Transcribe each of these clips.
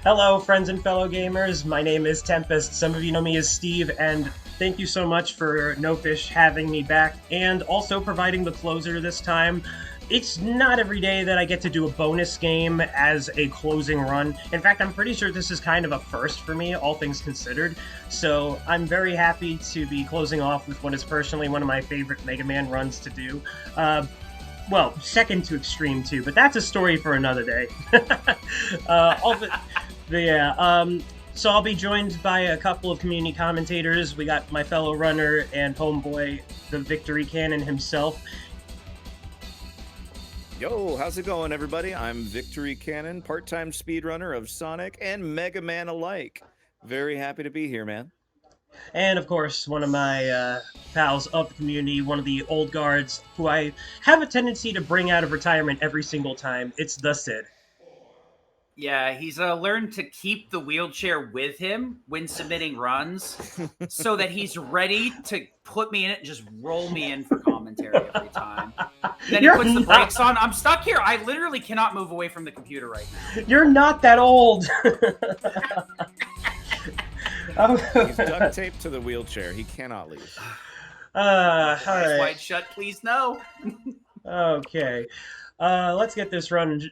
Hello, friends and fellow gamers. My name is Tempest. Some of you know me as Steve, and thank you so much for No Fish having me back and also providing the closer this time. It's not every day that I get to do a bonus game as a closing run. In fact, I'm pretty sure this is kind of a first for me, all things considered. So I'm very happy to be closing off with what is personally one of my favorite Mega Man runs to do. Well, second to Extreme 2, but that's a story for another day. So I'll be joined by a couple of community commentators. We got my fellow runner and homeboy, the Victory Cannon himself. Yo, how's it going, everybody? I'm Victory Cannon, part-time speedrunner of Sonic and Mega Man alike. Very happy to be here, man. And, of course, one of my pals of the community, one of the old guards, who I have a tendency to bring out of retirement every single time. It's the Sid. Yeah, he's learned to keep the wheelchair with him when submitting runs so that he's ready to put me in it and just roll me in for commentary every time. Then he puts the brakes on. I'm stuck here. I literally cannot move away from the computer right now. You're not that old. He's duct taped to the wheelchair. He cannot leave. All right. Wide shut, please no. Okay. Let's get this run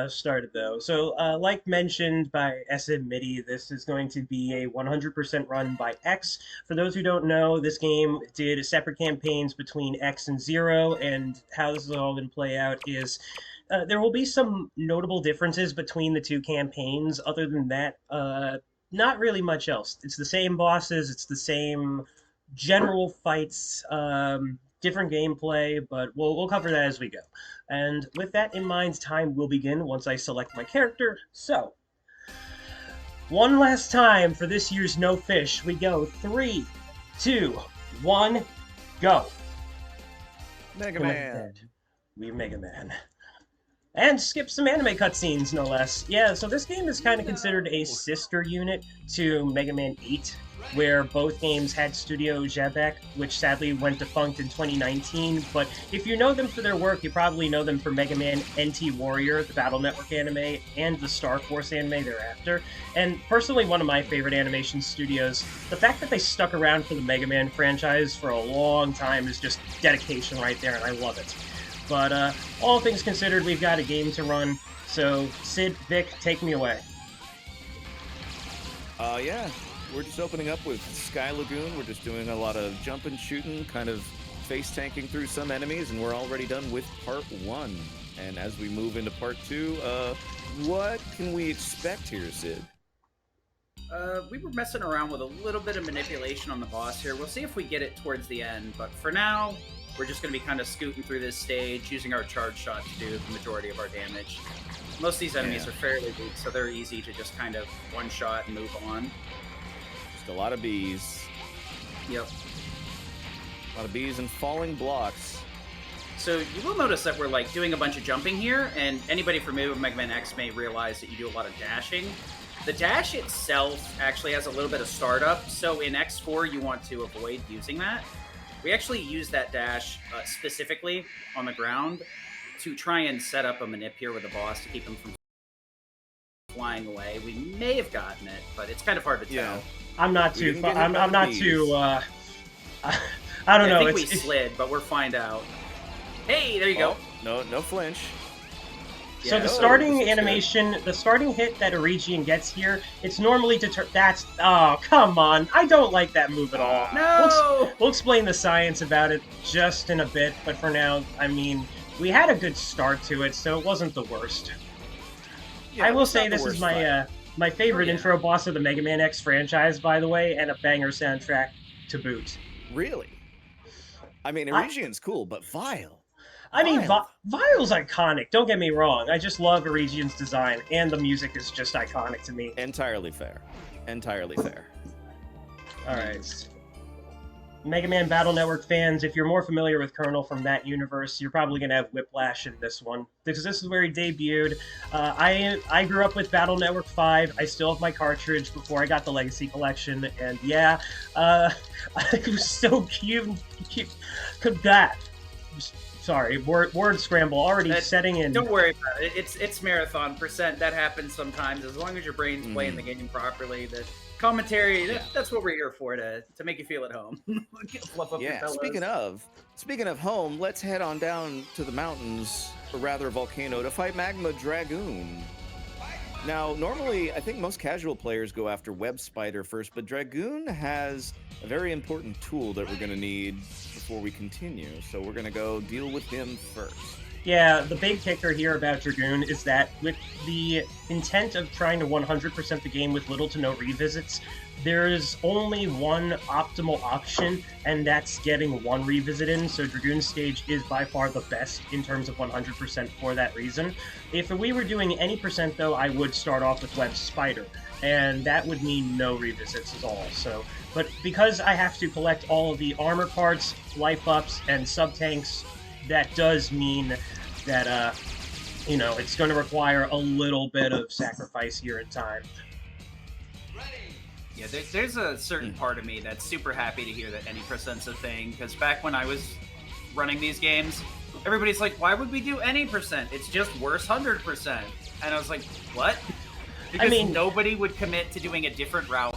started, though. So, like mentioned by SM MIDI, this is going to be a 100% run by X. For those who don't know, this game did separate campaigns between X and Zero, and how this is all going to play out is there will be some notable differences between the two campaigns. Other than that, not really much else. It's the same bosses, it's the same general fights, different gameplay, but we'll cover that as we go. And with that in mind, time will begin once I select my character. So, one last time for this year's No Fish. We go 3, 2, 1, go. Mega Man. We're Mega Man. And skip some anime cutscenes, no less. Yeah, so this game is kind of considered a sister unit to Mega Man 8, where both games had Studio Jabek, which sadly went defunct in 2019. But if you know them for their work, you probably know them for Mega Man NT Warrior, the Battle Network anime, and the Star Force anime thereafter. And personally, one of my favorite animation studios. The fact that they stuck around for the Mega Man franchise for a long time is just dedication right there, and I love it. But all things considered, we've got a game to run. So, Sid, Vic, take me away. Yeah. We're just opening up with Sky Lagoon. We're just doing a lot of jumping, shooting, kind of face tanking through some enemies, and we're already done with part 1. And as we move into part 2, what can we expect here, Sid? We were messing around with a little bit of manipulation on the boss here. We'll see if we get it towards the end, but for now, we're just going to be kind of scooting through this stage, using our charge shot to do the majority of our damage. Most of these enemies are fairly weak, so they're easy to just kind of one-shot and move on. Just a lot of bees. Yep. A lot of bees and falling blocks. So you will notice that we're like doing a bunch of jumping here, and anybody familiar with Mega Man X may realize that you do a lot of dashing. The dash itself actually has a little bit of startup, so in X4 you want to avoid using that. We actually use that dash specifically on the ground to try and set up a manip here with the boss to keep him from flying away. We may have gotten it, but it's kind of hard to tell. Yeah. I'm not too. I'm not too. I don't know. I think we slid, but we'll find out. Hey, there you go. No flinch. So the starting animation, the starting hit that Origian gets here, it's normally that's... Oh, come on. I don't like that move at all. No! We'll explain the science about it just in a bit, but for now, I mean, we had a good start to it, so it wasn't the worst. Yeah, I will say this is my my favorite intro boss of the Mega Man X franchise, by the way, and a banger soundtrack to boot. Really? I mean, Origian's cool, but Vile. I mean, Vile's iconic, don't get me wrong. I just love Origian's design, and the music is just iconic to me. Entirely fair. Entirely fair. Alright. Mega Man Battle Network fans, if you're more familiar with Colonel from that universe, you're probably going to have whiplash in this one, because this is where he debuted. I grew up with Battle Network 5. I still have my cartridge before I got the Legacy Collection, and it was so cute. sorry, word scramble already setting in. Don't worry about it. It's marathon percent. That happens sometimes. As long as your brain's playing the game properly, the commentary, that's what we're here for, to make you feel at home. Fluff up your pillows. Speaking of home, let's head on down to the mountains, or rather volcano, to fight Magma Dragoon. Now, normally, I think most casual players go after Web Spider first, but Dragoon has a very important tool that we're going to need before we continue, so we're going to go deal with him first. Yeah, the big kicker here about Dragoon is that with the intent of trying to 100% the game with little to no revisits, there is only one optimal option, and that's getting one revisit in, so Dragoon stage is by far the best in terms of 100% for that reason. If we were doing any percent, though, I would start off with Web Spider, and that would mean no revisits at all. So, but because I have to collect all of the armor parts, life ups, and sub-tanks, that does mean that, you know, it's going to require a little bit of sacrifice here in time. Yeah, there's a certain part of me that's super happy to hear that any percent's a thing, because back when I was running these games, everybody's like, why would we do any percent? It's just worse 100%. And I was like, what? Because nobody would commit to doing a different route.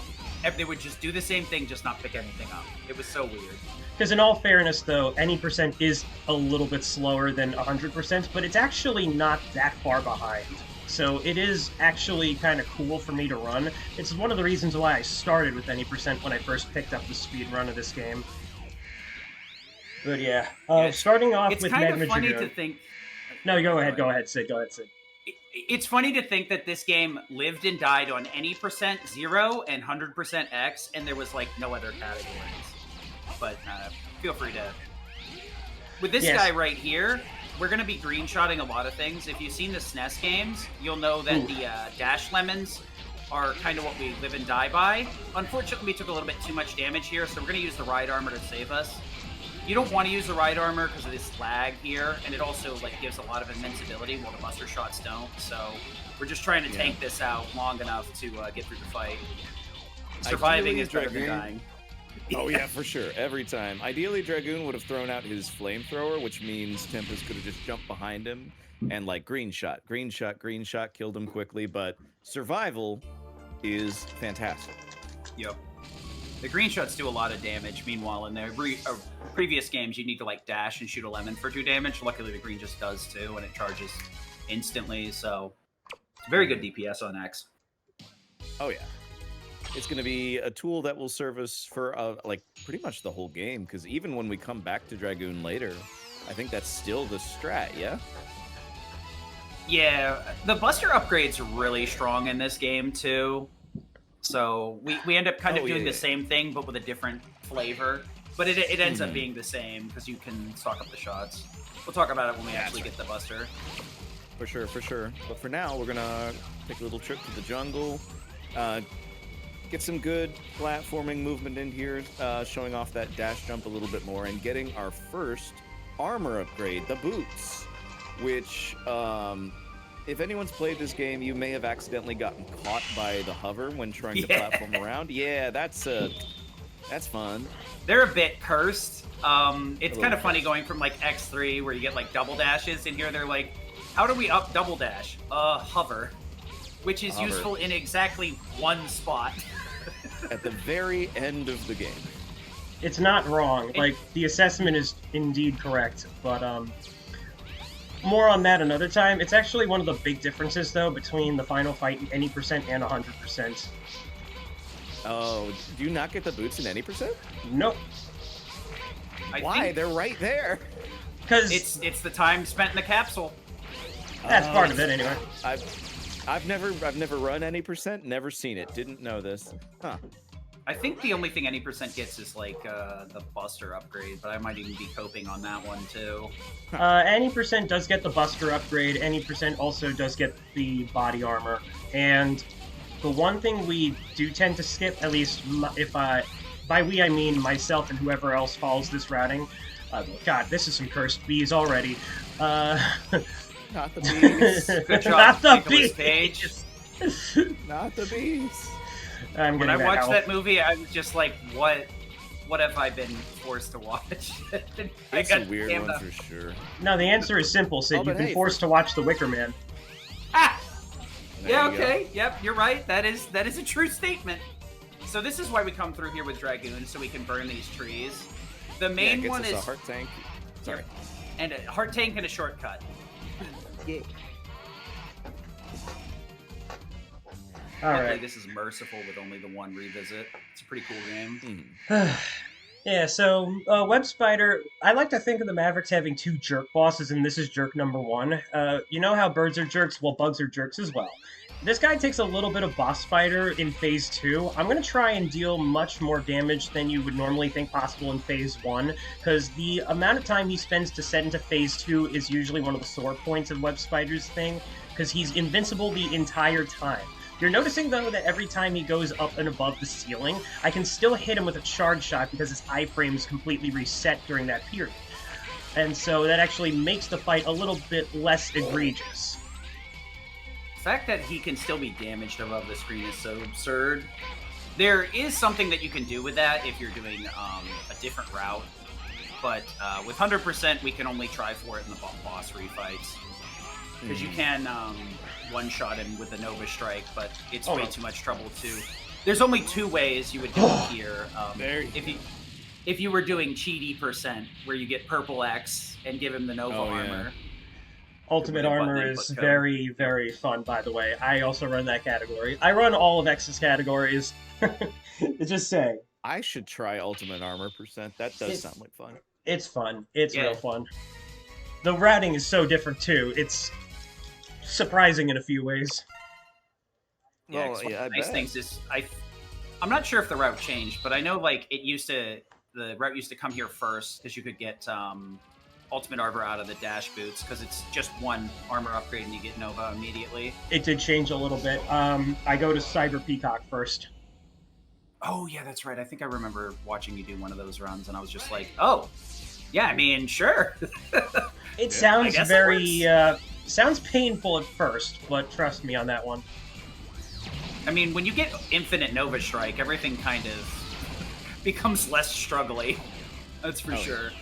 They would just do the same thing, just not pick anything up. It was so weird. Because in all fairness, though, any percent is a little bit slower than 100%, but it's actually not that far behind. So it is actually kind of cool for me to run. It's one of the reasons why I started with any percent when I first picked up the speed run of this game. But yeah, starting off with Magma Dragoon. It's kind of funny to think... No, go ahead, Sid. It's funny to think that this game lived and died on any percent 0 and 100% X, and there was like no other categories. But feel free to... With this guy right here, we're going to be green-shotting a lot of things. If you've seen the SNES games, you'll know that the dash lemons are kind of what we live and die by. Unfortunately, we took a little bit too much damage here, so we're going to use the ride armor to save us. You don't want to use the ride armor because of this lag here, and it also like gives a lot of invincibility while the buster shots don't. So we're just trying to tank this out long enough to get through the fight. Surviving is better than dying. Oh yeah, for sure, every time. Ideally, Dragoon would have thrown out his flamethrower, which means Tempest could have just jumped behind him and like green shot, killed him quickly. But survival is fantastic. Yep. The green shots do a lot of damage. Meanwhile, in the previous games, you need to like dash and shoot a lemon for 2 damage. Luckily, the green just does too, and it charges instantly. So, very good DPS on X. Oh yeah, it's going to be a tool that will serve us for like pretty much the whole game. Because even when we come back to Dragoon later, I think that's still the strat. Yeah. Yeah, the Buster upgrade's really strong in this game too. So we end up kind of doing the same thing, but with a different flavor. But it ends up being the same, because you can stock up the shots. We'll talk about it when we actually get the Buster. For sure. But for now, we're going to take a little trip to the jungle, get some good platforming movement in here, showing off that dash jump a little bit more, and getting our first armor upgrade, the boots, which... if anyone's played this game, you may have accidentally gotten caught by the hover when trying to platform around. Yeah, that's fun. They're a bit cursed. It's kind of funny going from like X3 where you get like double dashes, and here they're like, how do we up double dash? Hover, which is useful in exactly one spot. At the very end of the game. It's not wrong. Like, the assessment is indeed correct, but more on that another time. It's actually one of the big differences, though, between the final fight in any percent and 100%. Oh, do you not get the boots in any percent? Nope. Why? They're right there. Because it's the time spent in the capsule. That's part of it, anyway. I've never run any percent. Never seen it. Didn't know this. Huh. I think the only thing any percent gets is like the Buster upgrade, but I might even be coping on that one too. Any percent does get the Buster upgrade. Any percent also does get the body armor. And the one thing we do tend to skip, at least if by we I mean myself and whoever else follows this routing. God, this is some cursed bees already. Not the bees. Good job, Not the Nicolas bees. Cage. Not the bees. When I watched that movie, I was just like, what What have I been forced to watch? It's a weird one for sure. No, the answer is simple, Sid. You've been forced to watch The Wicker Man. Ah! Yeah, okay. Yep, you're right. That is a true statement. So this is why we come through here with Dragoon, so we can burn these trees. The main one is a heart tank. Sorry. And a heart tank and a shortcut. Yeah. Luckily, this is merciful with only the one revisit. It's a pretty cool game. Yeah, so Web Spider, I like to think of the Mavericks having 2 jerk bosses, and this is jerk number 1. You know how birds are jerks? Well, bugs are jerks as well. This guy takes a little bit of boss fighter in Phase 2. I'm going to try and deal much more damage than you would normally think possible in Phase 1, because the amount of time he spends to set into Phase 2 is usually one of the sore points of Web Spider's thing, because he's invincible the entire time. You're noticing, though, that every time he goes up and above the ceiling, I can still hit him with a charge shot because his iframe is completely reset during that period. And so that actually makes the fight a little bit less egregious. The fact that he can still be damaged above the screen is so absurd. There is something that you can do with that if you're doing a different route. But with 100%, we can only try for it in the boss refights. Because you can one-shot him with the Nova Strike, but it's way too much trouble too. There's only 2 ways you would do it here. If you were doing cheaty %, where you get purple X and give him the Nova armor. Ultimate armor is very, very fun, by the way. I also run that category. I run all of X's categories. Just saying. I should try Ultimate Armor %. That does sound like fun. It's fun. It's real fun. The routing is so different, too. It's surprising in a few ways. Yeah, one of the nice things is I'm not sure if the route changed, but I know like the route used to come here first because you could get ultimate armor out of the dash boots because it's just 1 armor upgrade and you get Nova immediately. It did change a little bit. I go to Cyber Peacock first. Oh yeah, that's right. I think I remember watching you do one of those runs, and I was just like, oh, yeah. I mean, sure. It sounds very. Sounds painful at first, but trust me on that one. I mean, when you get infinite Nova Strike, everything kind of becomes less struggly. That's for sure.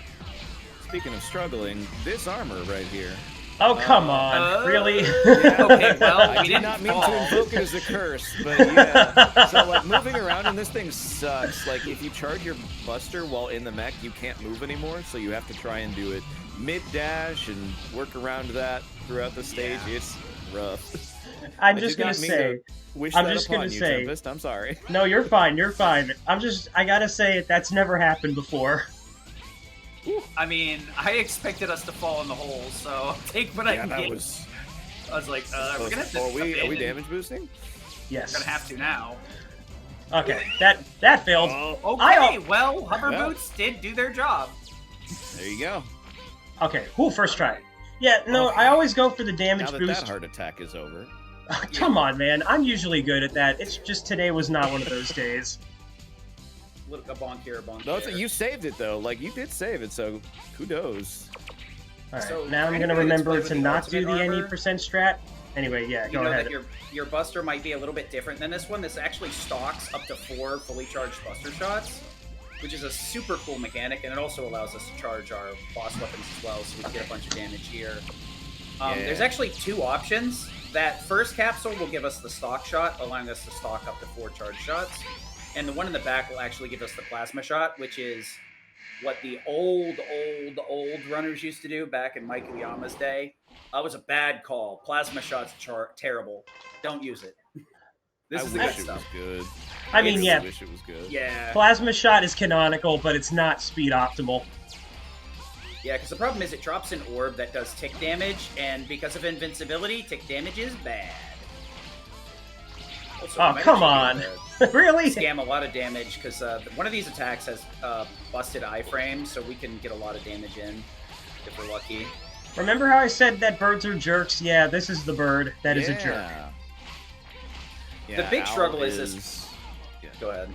Speaking of struggling, this armor right here. Oh, come on. Really? Yeah, okay, well, I did not mean to invoke it as a curse, but yeah. So, like, moving around in this thing sucks. Like, if you charge your Buster while in the mech, you can't move anymore, so you have to try and do it mid-dash and work around that throughout the stage. Yeah. It's rough. I'm just going to say... Tempest. I'm sorry. No, you're fine. You're fine. I gotta say, that's never happened before. I mean, I expected us to fall in the hole, so take what I can get. I was like, we're gonna have to. Are we damage boosting? Yes. We're gonna have to now. Okay, that failed. Okay, well, hover boots did do their job. There you go. Okay, first try. Yeah, no, I always go for the damage boost. Now that heart attack is over. Come on, man. I'm usually good at that. It's just today was not one of those days. A bonk here, a bonk no, there. You saved it, though. Like, you did save it, so kudos. Alright, so now I'm going to remember to not do the any % strat. Anyway, yeah, go ahead. That your Buster might be a little bit different than this one. This actually stocks up to 4 fully charged Buster shots, which is a super cool mechanic, and it also allows us to charge our boss weapons as well, so we can get a bunch of damage here. There's actually 2 options. That first capsule will give us the stock shot, allowing us to stock up to 4 charge shots. And the one in the back will actually give us the plasma shot, which is what the old runners used to do back in Mike Uyama's day. That was a bad call. Plasma shot's terrible. Don't use it. I wish it was good. I mean, yeah. Wish it was good. Yeah. Plasma shot is canonical, but it's not speed optimal. Yeah, because the problem is it drops an orb that does tick damage, and because of invincibility, tick damage is bad. Also, come on. Really? Scam a lot of damage, because one of these attacks has busted iframe, so we can get a lot of damage in if we're lucky. Remember how I said that birds are jerks? Yeah, this is the bird that is a jerk. Yeah, the big struggle is this... Yeah. Go ahead.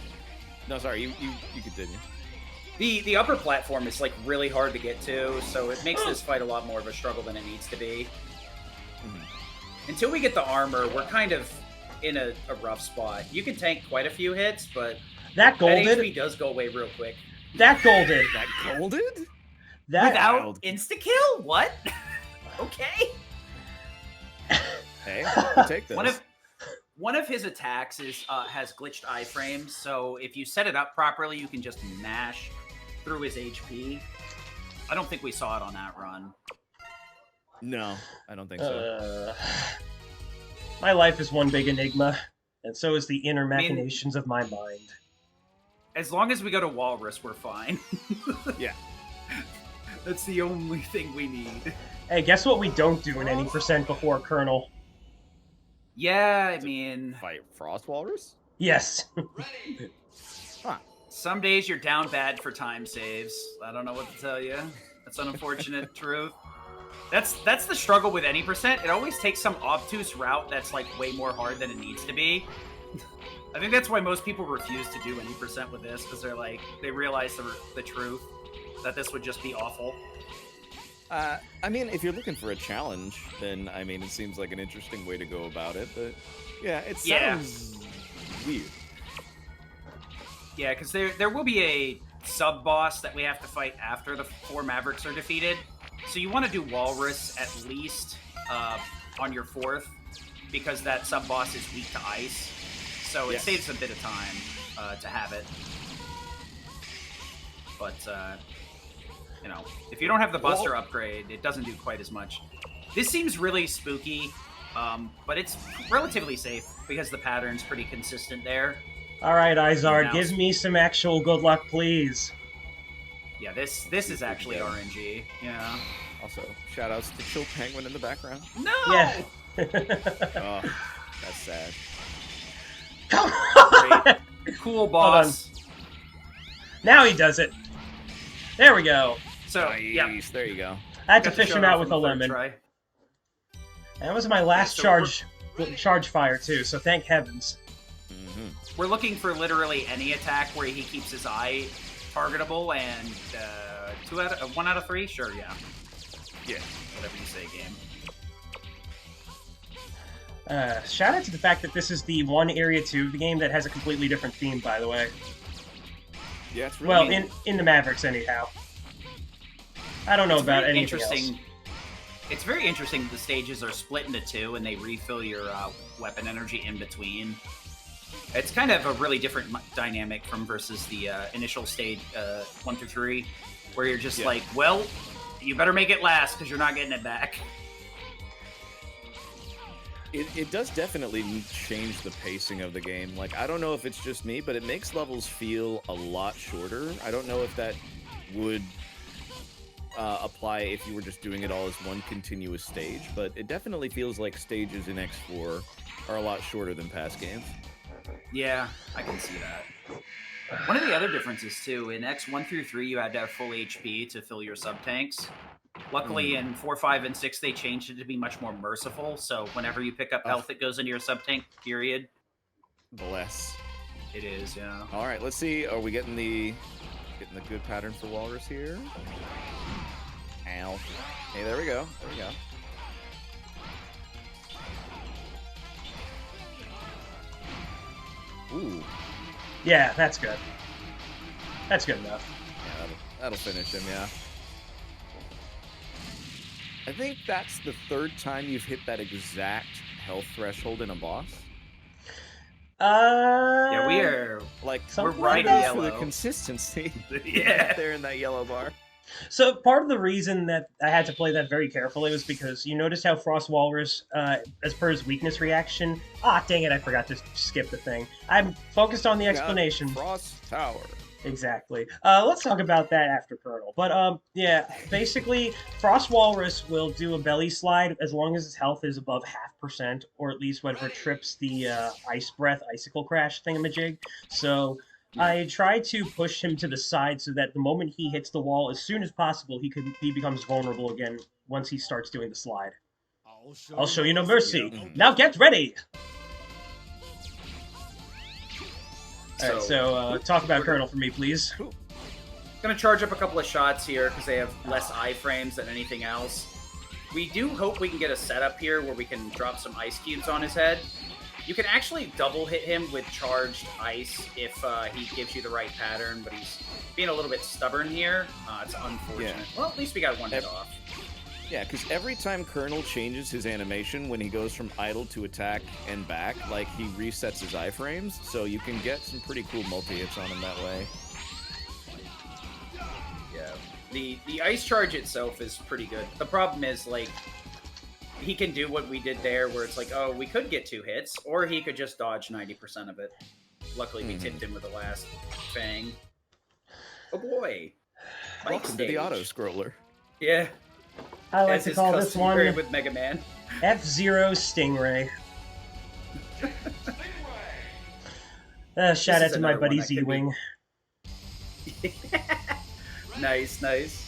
No, sorry, you continue. The upper platform is like really hard to get to, so it makes this fight a lot more of a struggle than it needs to be. Until we get the armor, we're kind of in a rough spot. You can tank quite a few hits, but that golden HP does go away real quick. That golded. That golded? That Without insta-kill? What? Okay. Hey, I'll take this. One of his attacks has glitched iframes, so if you set it up properly, you can just mash through his HP. I don't think we saw it on that run. No, I don't think so. My life is one big enigma, and so is the inner machinations of my mind. As long as we go to Walrus, we're fine. Yeah. That's the only thing we need. Hey, guess what we don't do in any percent before Colonel? Yeah, I mean... Fight Frost Walrus? Yes. Huh. Some days you're down bad for time saves. I don't know what to tell you. That's an unfortunate truth. That's the struggle with any percent. It always takes some obtuse route that's like way more hard than it needs to be. I think that's why most people refuse to do any percent with this, because they realize the truth that this would just be awful. I mean, if you're looking for a challenge, then I mean, it seems like an interesting way to go about it. But yeah, it sounds weird. Yeah, because there will be a sub boss that we have to fight after the 4 Mavericks are defeated. So you want to do Walrus at least on your 4th, because that sub boss is weak to ice. So it saves a bit of time to have it. But you know, if you don't have the Buster upgrade, it doesn't do quite as much. This seems really spooky, but it's relatively safe because the pattern's pretty consistent there. All right, Izard, give me some actual good luck, please. Yeah, this is actually RNG. Yeah. Also, shoutouts to Chill Penguin in the background. No. Yeah. Oh, that's sad. Come on. Cool boss. Now he does it. There we go. So, nice. There you go. I had to fish him out with a lemon. Try. That was my last charge fire, too, so thank heavens. We're looking for literally any attack where he keeps his eye targetable, and 1 out of 3? Sure, yeah. Yeah. Whatever you say, game. Shout out to the fact that this is the one Area 2 of the game that has a completely different theme, by the way. Yeah, it's really well, in the Mavericks, anyhow. I don't know about anything else. It's very interesting that the stages are split into 2, and they refill your weapon energy in between. It's kind of a really different dynamic from versus the initial stage 1 through 3, where you're just like, well, you better make it last because you're not getting it back. It does definitely change the pacing of the game. Like, I don't know if it's just me, but it makes levels feel a lot shorter. I don't know if that would apply if you were just doing it all as one continuous stage, but it definitely feels like stages in X4 are a lot shorter than past games. Yeah, I can see that. One of the other differences, too, in X1 through 3, you had to have full HP to fill your sub-tanks. Luckily, in 4, 5, and 6, they changed it to be much more merciful, so whenever you pick up health, it goes into your sub-tank, period. Bless. It is, yeah. All right, let's see. Are we getting the good pattern for Walrus here? Ow. Hey, there we go. There we go. Ooh. Yeah, that's good. That's good enough. Yeah, that'll finish him, yeah. I think that's the 3rd time you've hit that exact health threshold in a boss. Yeah, we are we're right in yellow. For the consistency. Yeah, there in that yellow bar. So part of the reason that I had to play that very carefully was because you notice how Frost Walrus, as per his weakness reaction... Ah, dang it, I forgot to skip the thing. I'm focused on the explanation. Frost Tower. Exactly. Let's talk about that after Colonel. But, yeah, basically, Frost Walrus will do a belly slide as long as his health is above 0.5%, or at least whatever trips the Ice Breath Icicle Crash thingamajig. So... I try to push him to the side so that the moment he hits the wall, as soon as possible, he becomes vulnerable again once he starts doing the slide. I'll show you no mercy. Now get ready! Alright, so talk about Colonel for me, please. Gonna charge up a couple of shots here because they have less iframes than anything else. We do hope we can get a setup here where we can drop some ice cubes on his head. You can actually double hit him with charged ice if he gives you the right pattern, but he's being a little bit stubborn here. It's unfortunate. Yeah. Well, at least we got one hit off. Yeah, because every time Colonel changes his animation when he goes from idle to attack and back, like, he resets his iframes, so you can get some pretty cool multi-hits on him that way. Yeah. The ice charge itself is pretty good. The problem is, like, he can do what we did there, where it's like, oh, we could get 2 hits, or he could just dodge 90% of it. Luckily, we tipped him with the last Fang. Oh boy. Welcome to the auto-scroller. Yeah. I like to call this one with Mega Man. F-Zero Stingray. Shout out to my buddy Z-Wing. Nice, nice.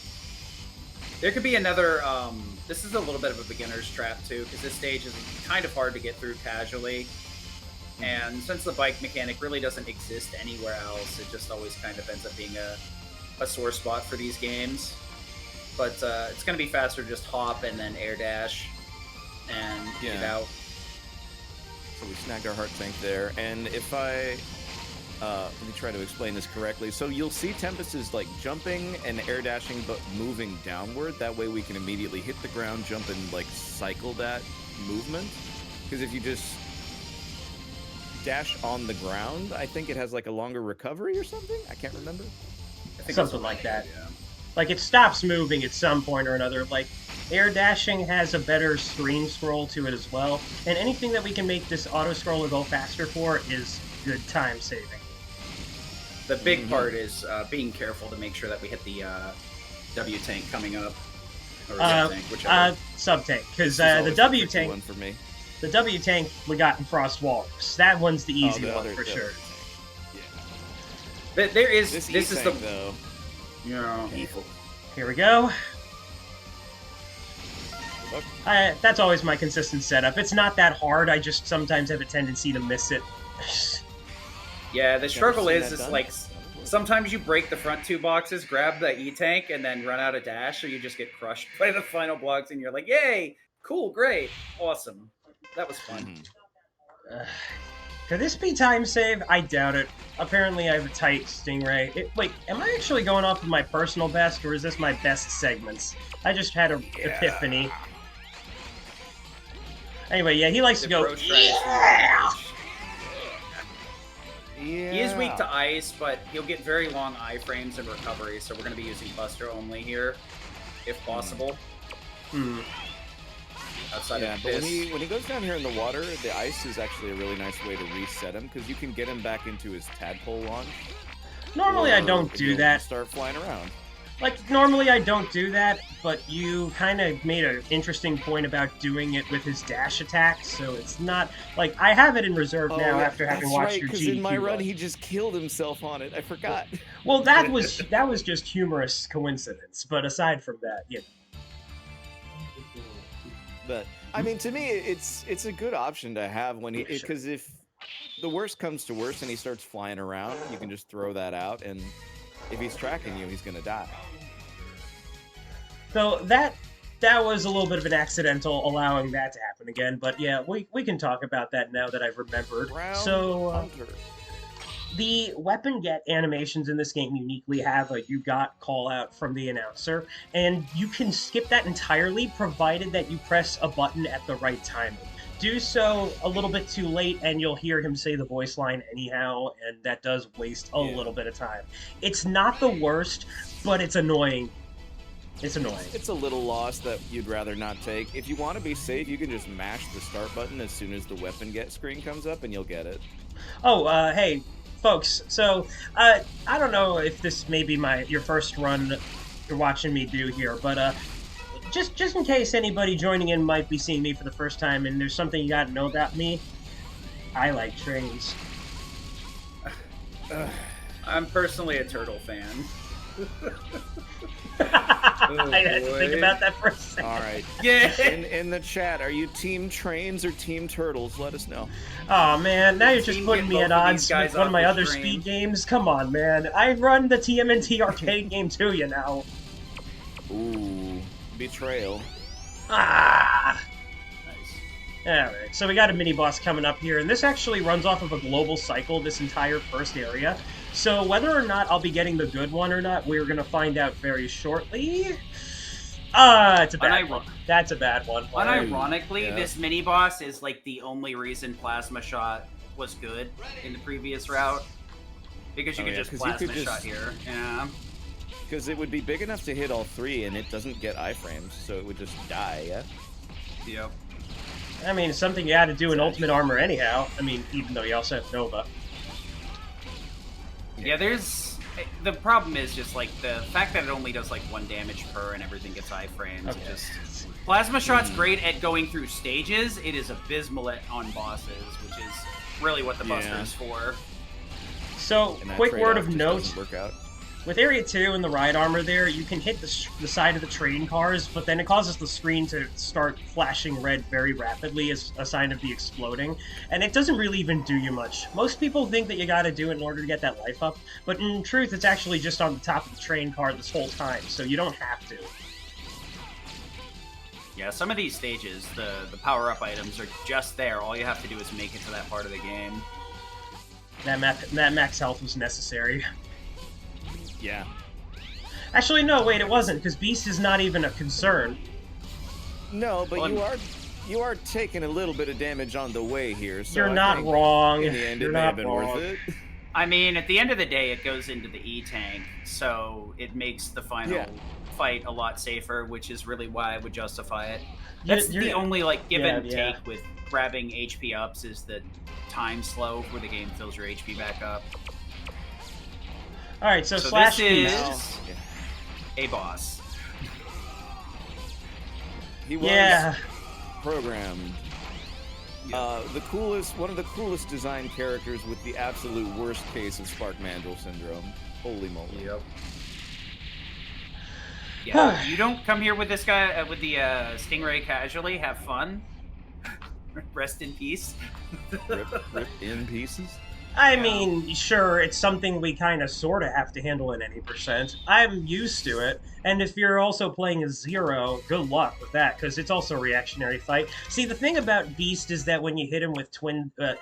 There could be another, this is a little bit of a beginner's trap too, because this stage is kind of hard to get through casually. And since the bike mechanic really doesn't exist anywhere else, it just always kind of ends up being a sore spot for these games. But it's going to be faster to just hop and then air dash and get out. So we snagged our heart tank there. And if I... let me try to explain this correctly. So you'll see Tempest is like jumping and air dashing, but moving downward. That way we can immediately hit the ground, jump, and like cycle that movement. Because if you just dash on the ground, I think it has like a longer recovery or something. I can't remember. I think something like that. Yeah. Like it stops moving at some point or another. Like air dashing has a better screen scroll to it as well. And anything that we can make this auto scroller go faster for is good time saving. The big part is being careful to make sure that we hit the W tank coming up, or tank, whichever. Sub tank, because the W tank. One for me. The W tank we got in Frost Walrus. That one's the easy one for sure. Yeah. There is this is the though. Yeah. Evil. Here we go. That's always my consistent setup. It's not that hard. I just sometimes have a tendency to miss it. Yeah, the struggle is like sometimes you break the front 2 boxes, grab the E-Tank, and then run out of dash, so you just get crushed by the final blocks, and you're like, yay, cool, great, awesome. That was fun. Could this be time save? I doubt it. Apparently I have a tight Stingray. Wait, am I actually going off of my personal best, or is this my best segments? I just had an epiphany. Anyway, yeah, he likes to go, yeah! Yeah. He is weak to ice, but he'll get very long iframes and recovery, so we're going to be using Buster only here, if possible. Outside of but when he goes down here in the water, the ice is actually a really nice way to reset him, because you can get him back into his tadpole launch. Normally I don't do that. Start flying around. Like, normally I don't do that, but you kind of made an interesting point about doing it with his dash attack, so it's not... Like, I have it in reserve now after having watched your GDQ because in my run he just killed himself on it. I forgot. Well, that was just humorous coincidence, but aside from that, you know. But, I mean, to me, it's a good option to have when he... Because if the worst comes to worst and he starts flying around, you can just throw that out, and if he's tracking you, he's gonna die. So that was a little bit of an accidental allowing that to happen again, but yeah, we can talk about that now that I've remembered. The weapon get animations in this game uniquely have a "you got" call out from the announcer, and you can skip that entirely provided that you press a button at the right timing. Do so a little bit too late and you'll hear him say the voice line anyhow, and that does waste a little bit of time. It's not the worst, but it's annoying. It's annoying. It's a little loss that you'd rather not take. If you want to be safe, you can just mash the start button as soon as the weapon get screen comes up and you'll get it. Oh, hey, folks, so I don't know if this may be your first run you're watching me do here, but just in case anybody joining in might be seeing me for the first time and there's something you gotta know about me, I like trains. I'm personally a turtle fan. I had to think about that for a second. All right. Yeah. In the chat, are you team trains or team turtles? Let us know. Oh man, now you're just putting me at odds with one of my other speed games. Come on, man. I run the TMNT arcade game too, you know. Ooh, betrayal. Ah. Nice. Alright, so we got a mini-boss coming up here, and this actually runs off of a global cycle, this entire first area. So whether or not I'll be getting the good one or not, we're going to find out very shortly. It's a bad one. That's a bad one. Unironically, this mini-boss is like the only reason Plasma Shot was good in the previous route. Because you could just Plasma Shot here. Yeah. Because it would be big enough to hit all three, and it doesn't get iframes, so it would just die, yeah? Yep. I mean, it's something you had to do in Ultimate Armor anyhow. I mean, even though you also have Nova. Yeah, the problem is just like the fact that it only does like 1 damage per and everything gets iframes. Okay. Just Plasma Shot's great at going through stages. It is abysmal on bosses, which is really what the Buster is for. So, quick word of note. With Area 2 and the ride armor there, you can hit the side of the train cars, but then it causes the screen to start flashing red very rapidly as a sign of the exploding, and it doesn't really even do you much. Most people think that you gotta do it in order to get that life up, but in truth, it's actually just on the top of the train car this whole time, so you don't have to. Yeah, some of these stages, the power-up items are just there. All you have to do is make it to that part of the game. That max health was necessary. Yeah. Actually, no, wait, it wasn't, because Beast is not even a concern. No, but you are taking a little bit of damage on the way here, so you're not wrong. In the end, it may have been worth it. I mean, at the end of the day, it goes into the E-Tank, so it makes the final fight a lot safer, which is really why I would justify it. That's the only, like, give and take with grabbing HP ups is the time slow where the game fills your HP back up. Alright, so Slash this is a boss. He was programmed. One of the coolest design characters with the absolute worst case of Spark Mandrill syndrome. Holy moly. Yep. Yeah, you don't come here with this guy, with the Stingray casually, have fun. Rest in peace. rip in pieces? I mean, sure, it's something we kind of sort of have to handle in any percent. I'm used to it, and if you're also playing a Zero, good luck with that, because it's also a reactionary fight. See, the thing about Beast is that when you hit him with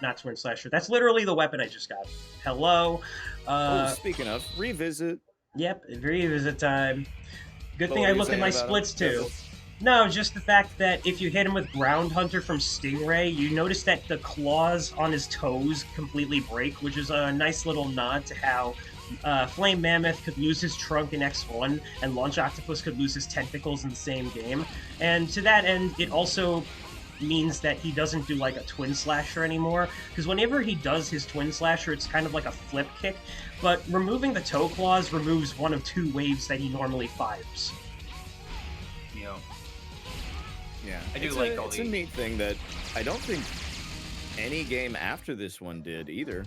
not Twin Slasher, that's literally the weapon I just got. Hello? Speaking of, revisit. Yep, revisit time. Good thing I look at my splits, too. No, just the fact that if you hit him with Ground Hunter from Stingray, you notice that the claws on his toes completely break, which is a nice little nod to how Flame Mammoth could lose his trunk in X1, and Launch Octopus could lose his tentacles in the same game. And to that end, it also means that he doesn't do like a Twin Slasher anymore, because whenever he does his Twin Slasher, it's kind of like a flip kick, but removing the toe claws removes one of 2 waves that he normally fires. Yeah. Yeah, I do like all it's a neat thing that I don't think any game after this one did either.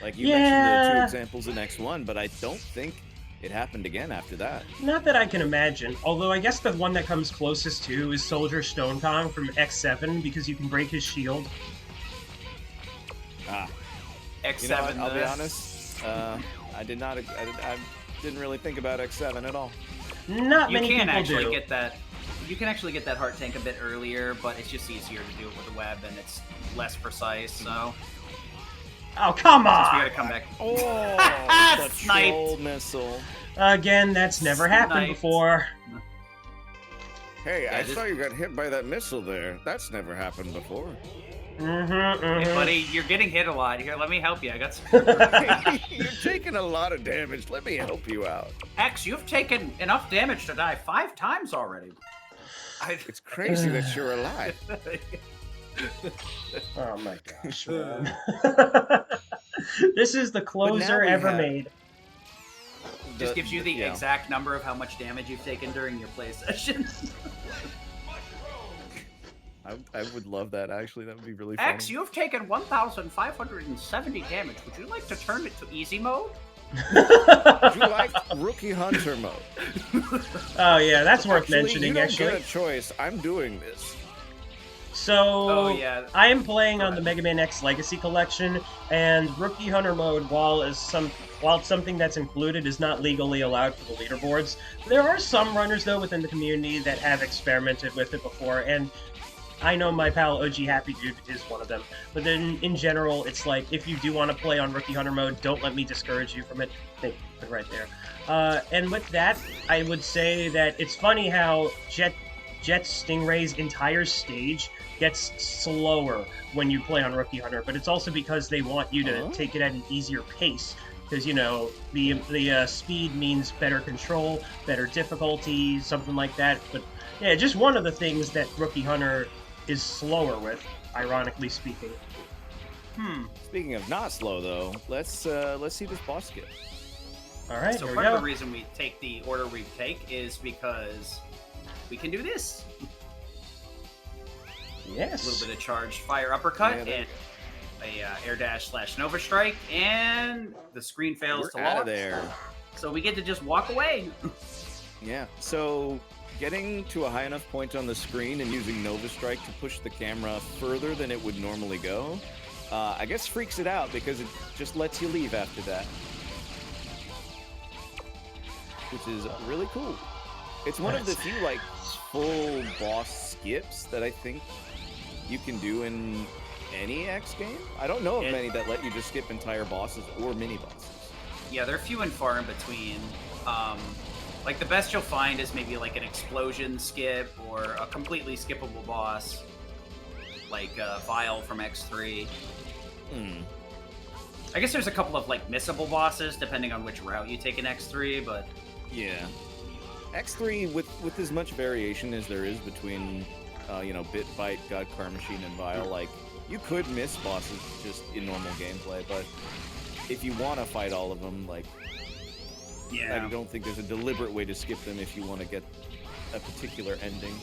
Like, you mentioned the 2 examples in X1, but I don't think it happened again after that. Not that I can imagine, although I guess the one that comes closest to is Soldier Stone Kong from X7, because you can break his shield. X7. You know what, I'll be honest, I didn't really think about X7 at all. Not many people do. You can actually get that heart tank a bit earlier, but it's just easier to do it with a web, and it's less precise, so... Oh, come on! We gotta come back. Oh, the troll missile. Again, that's never happened before. Hey, I saw you got hit by that missile there. That's never happened before. Hey, buddy, you're getting hit a lot. Here, let me help you. I got some... You're taking a lot of damage. Let me help you out. X, you've taken enough damage to die 5 times already. It's crazy that you're alive. Oh my gosh, man. This is the closer ever made. Just gives you the exact number of how much damage you've taken during your play session. I would love that, actually. That would be really funny. X, you have taken 1,570 damage. Would you like to turn it to easy mode? Would you like Rookie Hunter mode? Oh yeah, that's worth mentioning, you don't actually. get a choice. I'm doing this. So, I am playing on the Mega Man X Legacy Collection, and Rookie Hunter mode, while it's something that's included, is not legally allowed for the leaderboards. There are some runners, though, within the community that have experimented with it before, and I know my pal OG Happy Dude is one of them. But then in general, it's like if you do want to play on Rookie Hunter mode, don't let me discourage you from it. Thank you, right there. And with that, I would say that it's funny how Jet Stingray's entire stage gets slower when you play on Rookie Hunter, but it's also because they want you to take it at an easier pace. Because, you know, the speed means better control, better difficulty, something like that. But, yeah, just one of the things that Rookie Hunter is slower with, ironically speaking. Speaking of not slow, though, let's see this boss skip. All right, So here we part go. of the reason we take the order we take is because we can do this. Yes. A little bit of charged fire uppercut Yeah, and a air dash / Nova Strike, and the screen fails to We're out launch. of there. So we get to just walk away. Yeah. So getting to a high enough point on the screen and using Nova Strike to push the camera further than it would normally go, I guess freaks it out because it just lets you leave after that, which is really cool. It's one of the few like full boss skips that I think you can do in any X game. I don't know of many that let you just skip entire bosses or mini bosses. Yeah, they're few and far in between. Like the best you'll find is maybe like an explosion skip or a completely skippable boss, like Vile from X3. I guess there's a couple of like missable bosses depending on which route you take in X3, but Yeah. X3 with as much variation as there is between you know, Bit Bite, God Car Machine, and Vile, like you could miss bosses just in normal gameplay, but if you want to fight all of them, like I don't think there's a deliberate way to skip them if you want to get a particular ending.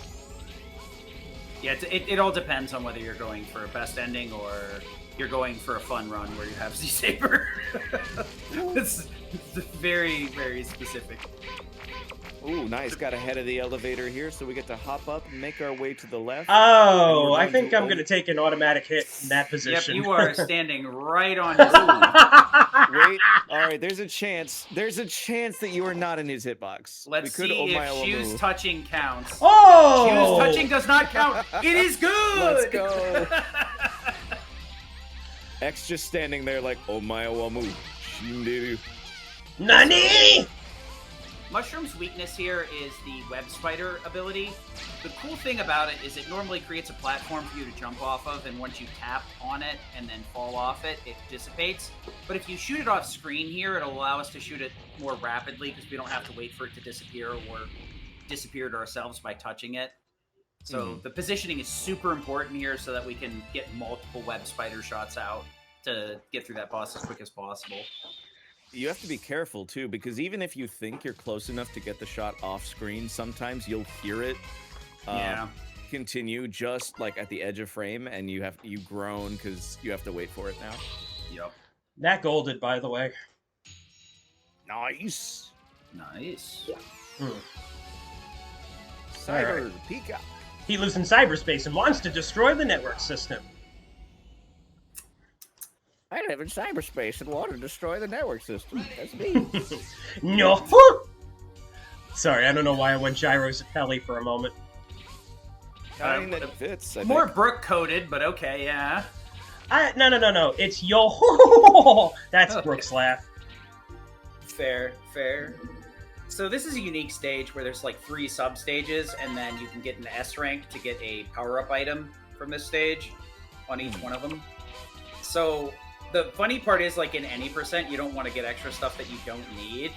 Yeah, it all depends on whether you're going for a best ending or you're going for a fun run where you have Z-Saber. it's very, very specific. Ooh, nice. Got ahead of the elevator here, so we get to hop up and make our way to the left. Oh, I think I'm going to take an automatic hit in that position. Yep, you are standing right on his Wait, alright, there's a chance that you are not in his hitbox. Let's see if shoes touching counts. Oh! Shoes touching does not count. It is good! Let's go. X just standing there like, Omae wa mu shinderu. Nani? Mushroom's weakness here is the web spider ability. The cool thing about it is it normally creates a platform for you to jump off of, and once you tap on it and then fall off it, it dissipates. But if you shoot it off screen here, it'll allow us to shoot it more rapidly because we don't have to wait for it to disappear or disappear it ourselves by touching it. So the positioning is super important here so that we can get multiple web spider shots out to get through that boss as quick as possible. You have to be careful too, because even if you think you're close enough to get the shot off screen, sometimes you'll hear it continue just like at the edge of frame, and you groan because you have to wait for it now. Yep. That golded, by the way. Nice. Nice. Cyber Peacock. He lives in cyberspace and wants to destroy the network system. I live in cyberspace and want to destroy the network system. That's me. No. Sorry, I don't know why I went Gyro Zapelli for a moment. I mean, that fits. I More think. Brook-coded, but okay, yeah. No. It's yo. That's Brooke's laugh. Fair. So this is a unique stage where there's like 3 sub-stages, and then you can get an S rank to get a power-up item from this stage on each one of them. So the funny part is, like in any percent, you don't want to get extra stuff that you don't need.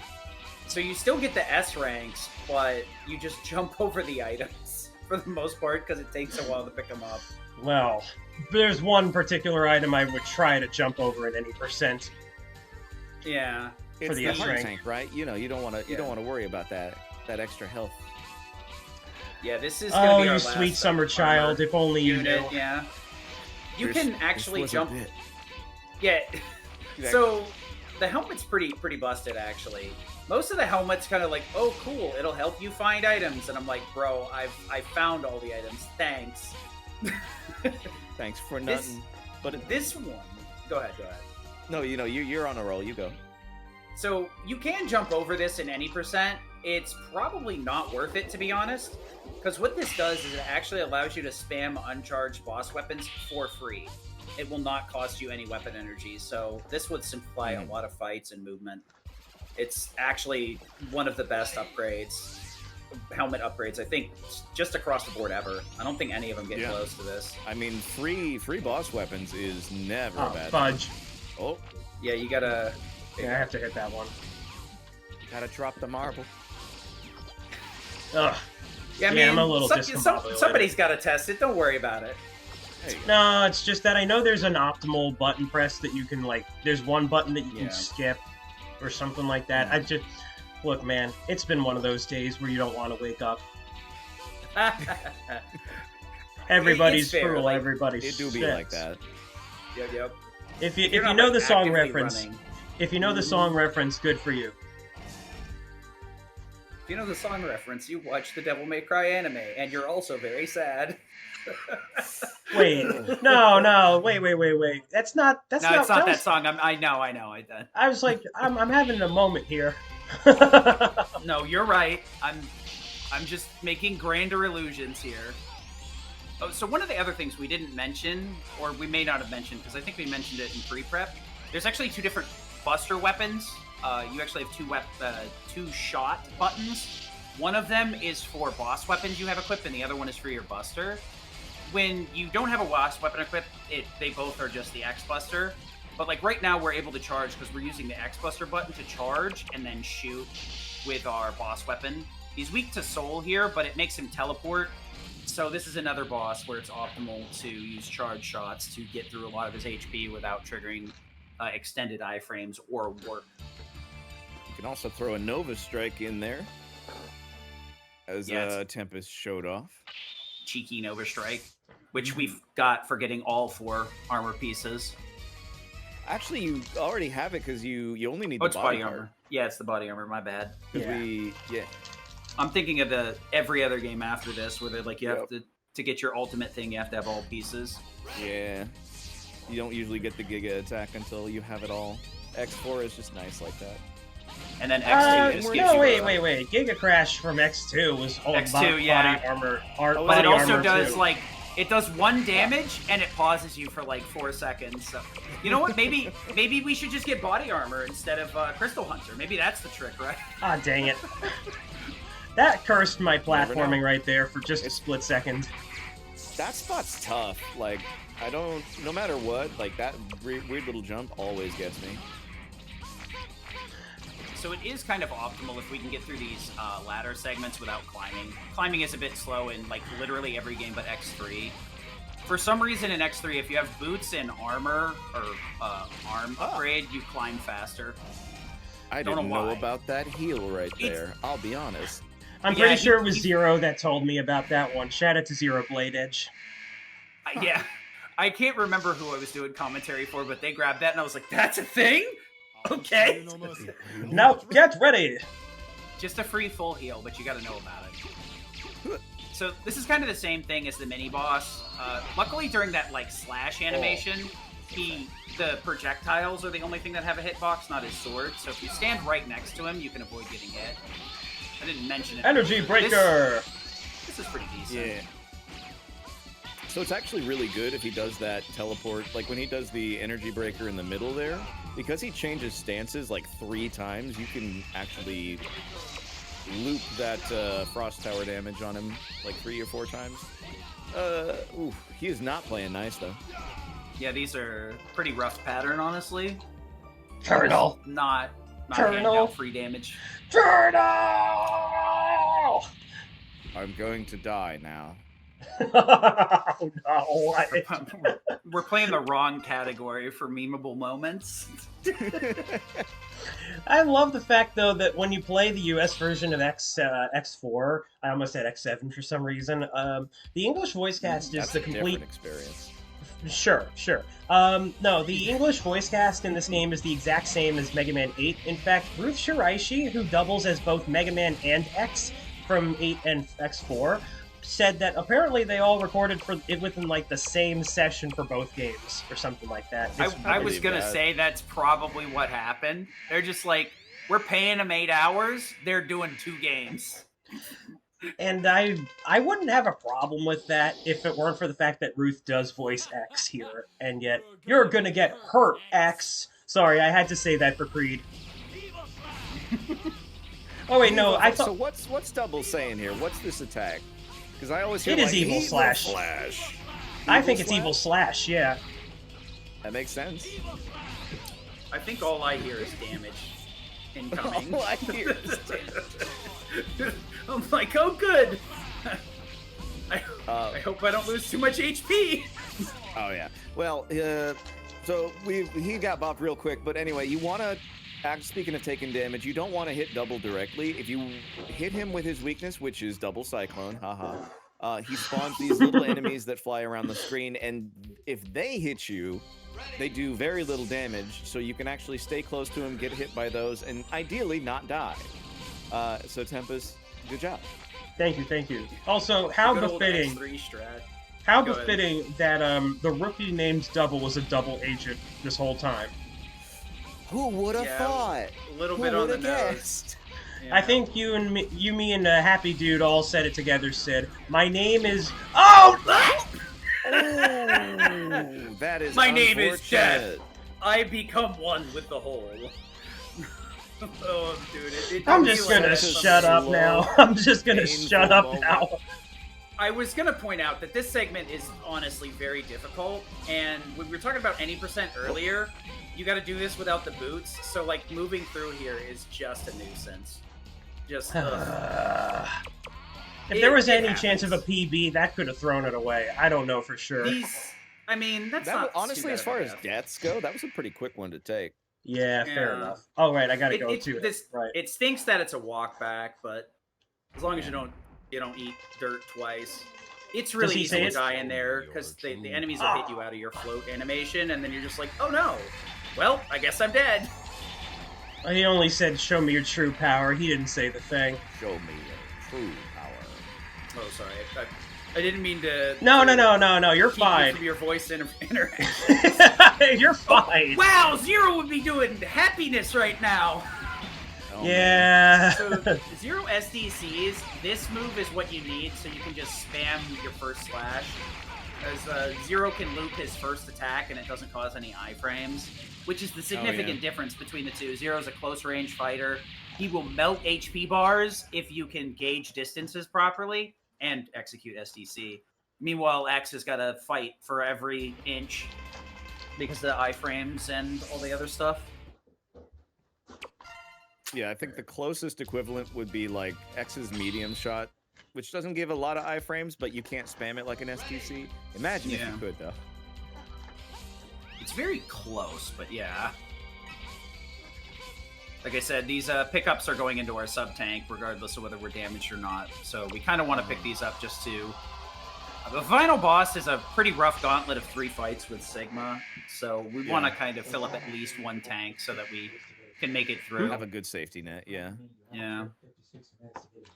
So you still get the S ranks, but you just jump over the items for the most part because it takes a while to pick them up. Well, there's one particular item I would try to jump over at any percent. Yeah. It's the the S heart rank. tank, right? You know, you don't want to worry about that extra health. Yeah, this is gonna be our you last sweet summer child, if only you knew. unit. Yeah. You can actually This was a jump. bit. Yeah. So the helmet's pretty busted actually. Most of the helmet's kind of like, oh cool, it'll help you find items, and I'm like, bro, I found all the items. Thanks. Thanks for nothing. But This one. Go ahead. no, you know, you're on a roll. You go. So you can jump over this in any percent. it's probably not worth it, to be honest. Because what this does is it actually allows you to spam uncharged boss weapons for free. It will not cost you any weapon energy, so this would simplify a lot of fights and movement. It's actually one of the best upgrades, helmet upgrades, I think, just across the board ever. I don't think any of them get close to this. I mean, free boss weapons is never a bad fudge. thing. Oh. Yeah, you gotta... Yeah, I have to hit that one. Gotta drop the marble. Ugh. Yeah, I mean, I'm a little discombobulated. Somebody's got to test it. Don't worry about it. No, it's just that I know there's an optimal button press that you can, like, there's one button that you can skip or something like that. I just, look, man, it's been one of those days where you don't want to wake up. Everybody's cruel, like, everybody's it do be like that. Yep. If you know the song reference, if you know the song reference, good for you. If you know the song reference, you watch the Devil May Cry anime, and you're also very sad. Wait, no, wait. That's not. It's not that song. I know. I was like, I'm having a moment here. No, you're right. I'm just making grander illusions here. Oh, so one of the other things we didn't mention, or we may not have mentioned, because I think we mentioned it in pre-prep, there's actually two different buster weapons. You actually have two shot buttons. One of them is for boss weapons you have equipped, and the other one is for your buster. When you don't have a boss weapon equipped, they both are just the X Buster. But like right now, we're able to charge because we're using the X Buster button to charge and then shoot with our boss weapon. He's weak to Soul here, but it makes him teleport. So this is another boss where it's optimal to use charge shots to get through a lot of his HP without triggering extended iframes or warp. You can also throw a Nova Strike in there, as Tempest showed off. Cheeky Nova Strike, which we've got for getting all 4 armor pieces. Actually, you already have it because you only need the body armor. Yeah, it's the body armor. My bad. Yeah. I'm thinking of every other game after this where they're like, you have to get your ultimate thing, you have to have all pieces. Yeah. You don't usually get the Giga attack until you have it all. X4 is just nice like that. And then X2 just gives you... Wait. Giga Crash from X2 was all X2, body armor. But it also does, like, it does 1 damage, and it pauses you for, like, 4 seconds. So, you know what? Maybe we should just get body armor instead of Crystal Hunter. Maybe that's the trick, right? Ah, dang it. That cursed my platforming right there for just a split second. That spot's tough. Like, no matter what, like, that weird little jump always gets me. So it is kind of optimal if we can get through these ladder segments without climbing. Climbing is a bit slow in, like, literally every game but X3. For some reason in X3, if you have boots and armor, or arm upgrade, you climb faster. I didn't know about that heal right there, I'll be honest. I'm pretty sure it was Zero that told me about that one. Shout out to Zero Blade Edge. Yeah. I can't remember who I was doing commentary for, but they grabbed that and I was like, that's a thing? Okay. Now get ready. Just a free full heal, but you gotta know about it. So this is kind of the same thing as the mini boss. Luckily during that like slash animation, the projectiles are the only thing that have a hitbox, not his sword. So if you stand right next to him, you can avoid getting hit. I didn't mention it. Energy Breaker! This is pretty decent. Yeah. So it's actually really good if he does that teleport, like when he does the Energy Breaker in the middle there, because he changes stances like 3 times, you can actually loop that Frost Tower damage on him like 3 or 4 times. He is not playing nice though. Yeah, these are pretty rough pattern, honestly. Turtle! Not handing out free damage. Turtle! I'm going to die now. Oh no! We're playing the wrong category for memeable moments. I love the fact though that when you play the US version of X4, I almost said X7 for some reason. The English voice cast is the complete experience. Sure. No, the English voice cast in this game is the exact same as Mega Man 8. In fact, Ruth Shiraishi, who doubles as both Mega Man and X from 8 and X4, said that apparently they all recorded for it within like the same session for both games or something like that. I was gonna say that's probably what happened. They're just like, We're paying them 8 hours. They're doing 2 games. And I wouldn't have a problem with that if it weren't for the fact that Ruth does voice X here, and yet you're gonna get hurt, X. Sorry, I had to say that for Creed. Oh wait, no, I So thought what's Double saying here? What's this attack? Because I always hear it is like, Evil Slash. I think it's Evil Slash. Yeah. That makes sense. I think all I hear is damage incoming. All I hear is damage. I'm like, oh, good. I hope I don't lose too much HP. Oh yeah. Well, so he got bopped real quick, but anyway, you want to. Speaking of taking damage, you don't want to hit Double directly. If you hit him with his weakness, which is Double Cyclone, haha, he spawns these little enemies that fly around the screen, and if they hit you, they do very little damage, so you can actually stay close to him, get hit by those, and ideally not die. So Tempest, good job. Thank you, thank you. Also, how Good old befitting. X3 strat. How Go ahead. befitting that the rookie named Double was a double agent this whole time. Who would have Yeah, thought? A little Who bit on the would've nose. guessed? Yeah. I think you, me, and Happy Dude all said it together, Sid. My name is... Oh! Oh, that is My name is unfortunate. Death. I become one with the whole. Oh, dude, it I'm took me just like gonna some shut up slow, now. I'm just gonna painful shut up moment. now. I was gonna point out that this segment is honestly very difficult, and when we were talking about any percent earlier, you got to do this without the boots. So like moving through here is just a nuisance. Just If there was It any chance of a happens. PB, that could have thrown it away. I don't know for sure. these. I mean, that's That not was, honestly, too bad as far of a as death. deaths go, that was a pretty quick one to take. Yeah, fair Yeah. enough. Oh, right, I gotta It- go it- to this- it. Right. It stinks that it's a walk back, but as long as you don't eat dirt twice. It's really he easy say to it? die in there because the enemies will hit you out of your float animation, and then you're just like, oh no, well, I guess I'm dead. He only said, "Show me your true power." He didn't say the thing. Show me your true power. Oh, sorry, I didn't mean to. No. You're keep you fine. from your voice interaction. You're fine. Wow, Zero would be doing happiness right now. Oh, man. Yeah. So Zero SDCs, this move is what you need, so you can just spam your first slash. As Zero can loop his first attack and it doesn't cause any iframes, which is the significant difference between the two. Zero's a close range fighter. He will melt HP bars if you can gauge distances properly and execute SDC. Meanwhile, X has got to fight for every inch because of the iframes and all the other stuff. Yeah, I think the closest equivalent would be like X's medium shot, which doesn't give a lot of iframes, but you can't spam it like an STC. Imagine if Yeah. you could, though. It's very close, but yeah. Like I said, these pickups are going into our sub-tank, regardless of whether we're damaged or not. So we kind of want to pick these up just to... the final boss is a pretty rough gauntlet of 3 fights with Sigma, so we want to kind of fill up at least 1 tank so that we can make it through. Have a good safety net, yeah. Yeah.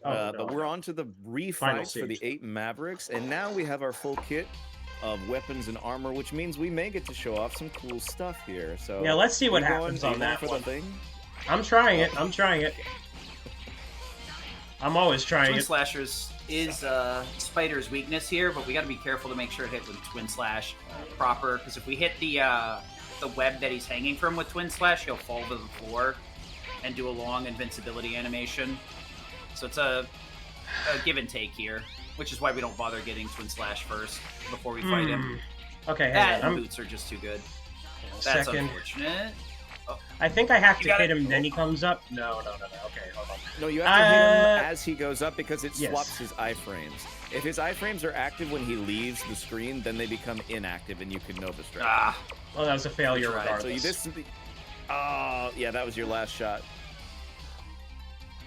Oh, But no. we're on to the Final refights for the stage. 8 Mavericks, and now we have our full kit of weapons and armor, which means we may get to show off some cool stuff here. So Yeah, let's see what you going- happens are you on going that for one. the thing? I'm trying it. I'm always trying Twin it. Slashers is Spider's weakness here, but we got to be careful to make sure to hit with Twin Slash proper, because if we hit the web that he's hanging from with Twin Slash, he'll fall to the floor and do a long invincibility animation. So it's a give and take here, which is why we don't bother getting Twin Slash first before we fight him. Okay, That hang on. and boots are just too good. That's Second. unfortunate. I think I have You to gotta- hit him, then he comes up. No. Okay, hold on. No, you have to hit him Uh, as he goes up because it yes. swaps his iframes. If his iframes are active when he leaves the screen, then they become inactive and you can Nova Strike. Ah, Oh, that was a failure That's right. So regardless. this is the... Oh, yeah, that was your last shot.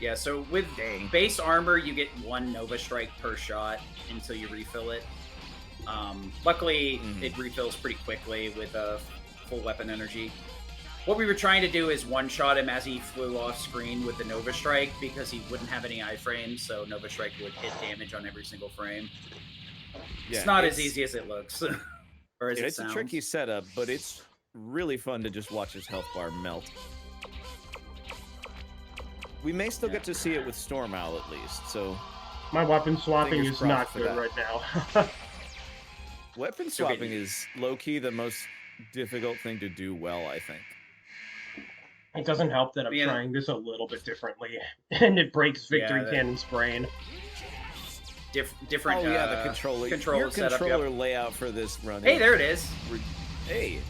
yeah, so with base armor, you get 1 Nova Strike per shot until you refill it. Luckily, it refills pretty quickly with full weapon energy. What we were trying to do is one-shot him as he flew off screen with the Nova Strike because he wouldn't have any iframes, so Nova Strike would hit damage on every single frame. Yeah, It's not as easy as it looks. Or as it It's a sounds. tricky setup, but it's really fun to just watch his health bar melt. We may still get to see it with Storm Owl at least, so... My weapon swapping Fingers is not crossed for good that. right now. Weapon swapping is low-key the most difficult thing to do well, I think. It doesn't help that I'm Yeah. trying this a little bit differently, and it breaks Victory Yeah, Cannon's brain. Different. Oh yeah, the controller. Your setup. controller Yep. layout for this run. Hey, there it is. Hey.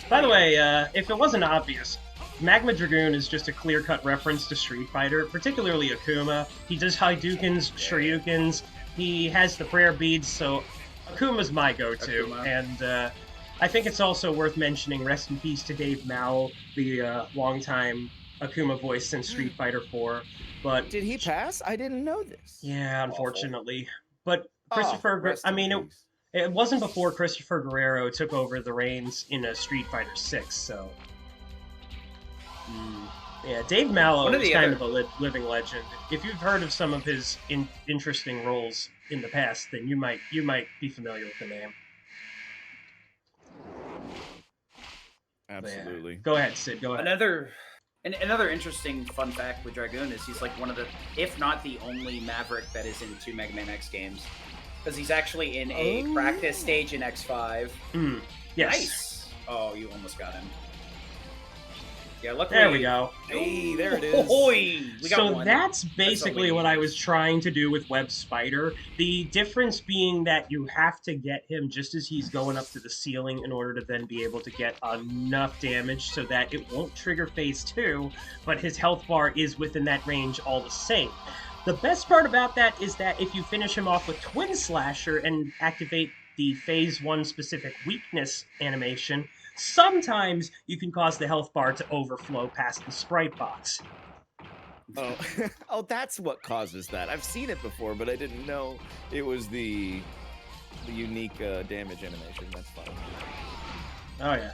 By the way, if it wasn't obvious, Magma Dragoon is just a clear-cut reference to Street Fighter, particularly Akuma. He does Hadoukens, Shoryukens, he has the prayer beads, so Akuma's my go-to. Akuma. And I think it's also worth mentioning, rest in peace to Dave Mao, the longtime Akuma voice in Street Fighter 4. But Did he pass? I didn't know this. yeah, unfortunately. But Oh, Christopher, rest I in mean, peace. it wasn't before Christopher Guerrero took over the reins in a Street Fighter 6, so... Yeah, Dave Mallow One of is the kind other- of a living legend. If you've heard of some of his interesting roles in the past, then you might be familiar with the name. But yeah. Absolutely. Go ahead, Sid. Go ahead. Another interesting fun fact with Dragoon is he's like one of the, if not the only Maverick that is in 2 Mega Man X games, because he's actually in a practice stage in X5. Yes. Nice. Oh, you almost got him. Yeah, luckily. There we go. Hey, there it is. We got So one. that's basically all we what need. I was trying to do with Web Spider. The difference being that you have to get him just as he's going up to the ceiling in order to then be able to get enough damage so that it won't trigger phase 2, but his health bar is within that range all the same. The best part about that is that if you finish him off with Twin Slasher and activate the phase 1 specific weakness animation, sometimes you can cause the health bar to overflow past the sprite box. Oh, oh, that's what causes that. I've seen it before, but I didn't know it was the unique damage animation. That's fine. Oh, yeah.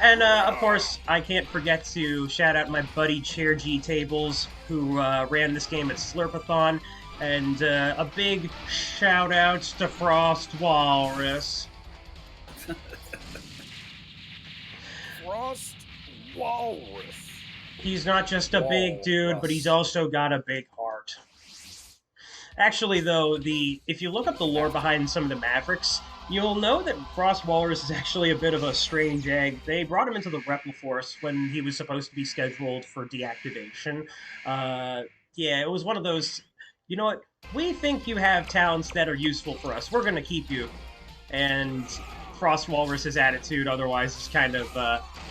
And, of course, I can't forget to shout out my buddy Chair G Tables, who ran this game at Slurpathon, and a big shout out to Frost Walrus. Frost Walrus. He's not just a big dude, but he's also got a big heart. Actually, though, if you look up the lore behind some of the Mavericks, you'll know that Frost Walrus is actually a bit of a strange egg. They brought him into the Repliforce when he was supposed to be scheduled for deactivation. Yeah, it was one of those, you know what, we think you have talents that are useful for us. We're going to keep you. And Frost Walrus's attitude otherwise is kind of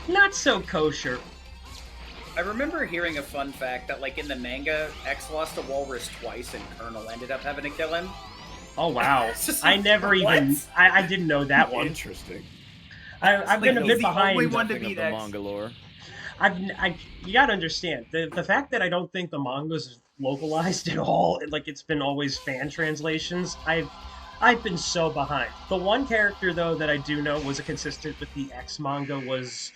not so kosher. I remember hearing a fun fact that, like, in the manga, X lost a walrus twice and Colonel ended up having to kill him. Oh, wow. It's just I like, never even... what? I didn't know that one. Interesting. I've been a He's bit the behind. only one to Nothing of beat the X. manga lore. You gotta understand, the fact that I don't think the manga's localized at all, like, it's been always fan translations, I've been so behind. The one character, though, that I do know was a consistent with the X manga was...